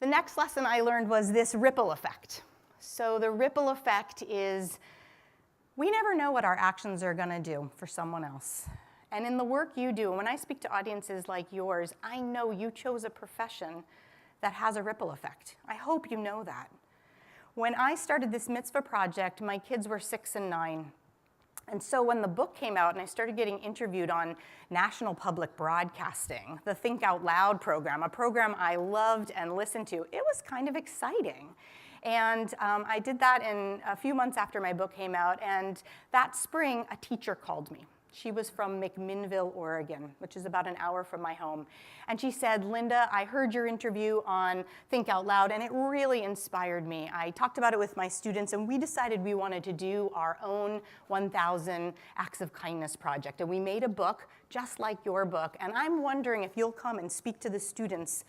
The next lesson I learned was this ripple effect. So the ripple effect is we never know what our actions are going to do for someone else. And in the work you do, when I speak to audiences like yours, I know you chose a profession that has a ripple effect. I hope you know that. When I started this mitzvah project, my kids were 6 and 9. And so when the book came out and I started getting interviewed on national public broadcasting, the Think Out Loud program, a program I loved and listened to, it was kind of exciting. And I did that in a few months after my book came out, and that spring, a teacher called me. She was from McMinnville, Oregon, which is about an hour from my home. And she said, Linda, I heard your interview on Think Out Loud, and it really inspired me. I talked about it with my students, and we decided we wanted to do our own 1,000 Acts of Kindness project. And we made a book just like your book. And I'm wondering if you'll come and speak to the students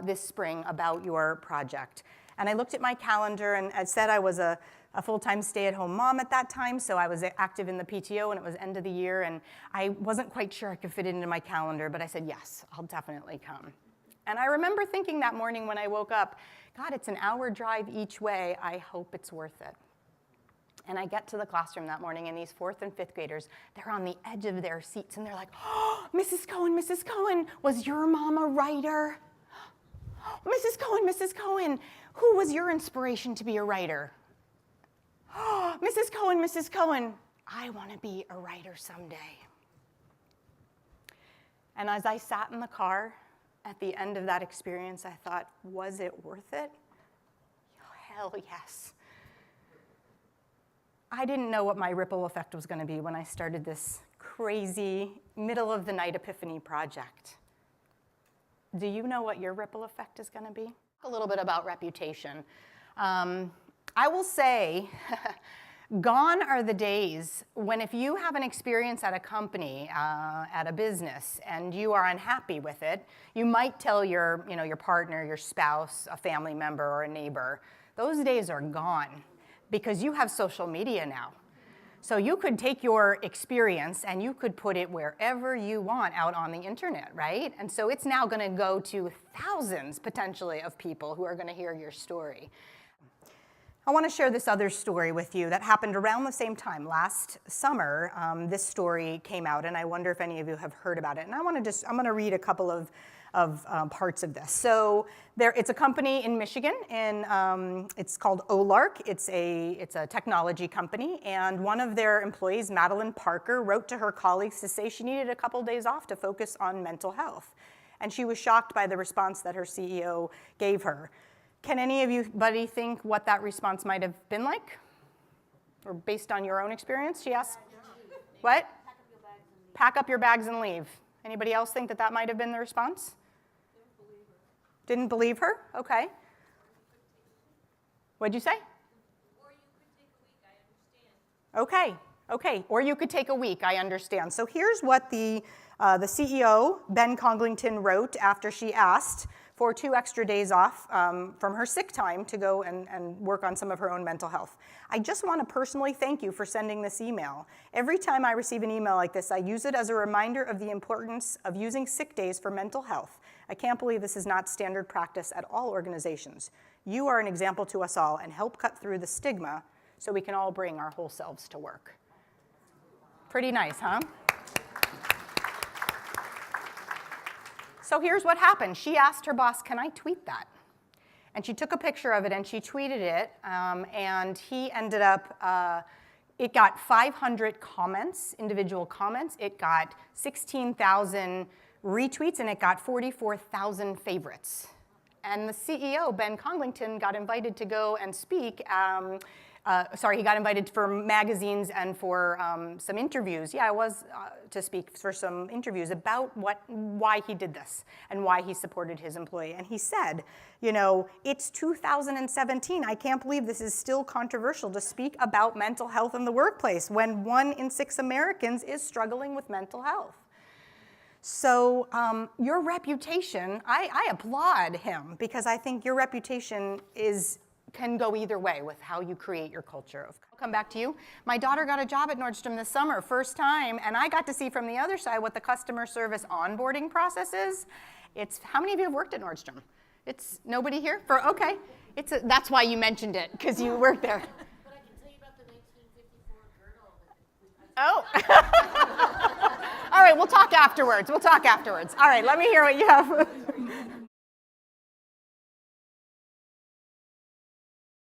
this spring about your project. And I looked at my calendar, and I said I was a full-time stay-at-home mom at that time, so I was active in the PTO, and it was end of the year, and I wasn't quite sure I could fit it into my calendar, but I said, yes, I'll definitely come. And I remember thinking that morning when I woke up, God, it's an hour drive each way. I hope it's worth it. And I get to the classroom that morning, and these 4th and 5th graders, they're on the edge of their seats, and they're like, oh, Mrs. Cohen, was your mom a writer? Mrs. Cohen, who was your inspiration to be a writer? Oh, Mrs. Cohen, I want to be a writer someday. And as I sat in the car at the end of that experience, I thought, was it worth it? Oh, hell yes. I didn't know what my ripple effect was going to be when I started this crazy middle-of-the-night epiphany project. Do you know what your ripple effect is going to be? A little bit about reputation. I will say, gone are the days when if you have an experience at a company, at a business, and you are unhappy with it, you might tell your partner, your spouse, a family member, or a neighbor. Those days are gone because you have social media now. So you could take your experience and you could put it wherever you want out on the internet, right? And so it's now going to go to thousands, potentially, of people who are going to hear your story. I want to share this other story with you that happened around the same time. Last summer, this story came out, and I wonder if any of you have heard about it. And I'm going to read a couple of parts of this. So it's a company in Michigan, and it's called OLARC. It's a technology company, and one of their employees, Madeline Parker, wrote to her colleagues to say she needed a couple days off to focus on mental health. And she was shocked by the response that her CEO gave her. Can anybody think what that response might have been like? Or based on your own experience, she asked? What? Pack up your bags and leave. Anybody else think that might have been the response? Didn't believe her? Okay. What'd you say? Or you could take a week, I understand. Okay. Or you could take a week, I understand. So here's what the CEO, Ben Conglington, wrote after she asked for 2 extra days off from her sick time to go and work on some of her own mental health. I just want to personally thank you for sending this email. Every time I receive an email like this, I use it as a reminder of the importance of using sick days for mental health. I can't believe this is not standard practice at all organizations. You are an example to us all and help cut through the stigma so we can all bring our whole selves to work. Pretty nice, huh? So here's what happened. She asked her boss, can I tweet that? And she took a picture of it and she tweeted it, and he ended up, it got 500 comments, individual comments. It got 16,000 retweets, and it got 44,000 favorites. And the CEO, Ben Conglington, got invited to go and speak. He got invited for magazines and for some interviews. Yeah, I was to speak for some interviews about why he did this and why he supported his employee. And he said, it's 2017. I can't believe this is still controversial to speak about mental health in the workplace when 1 in 6 Americans is struggling with mental health. So your reputation, I applaud him because I think your reputation can go either way with how you create your culture. I'll come back to you. My daughter got a job at Nordstrom this summer, first time, and I got to see from the other side what the customer service onboarding process is. How many of you have worked at Nordstrom? It's nobody here? Okay. That's why you mentioned it, because you work there. But I can tell you about the 1954 journal. Oh. All right, we'll talk afterwards. All right, let me hear what you have.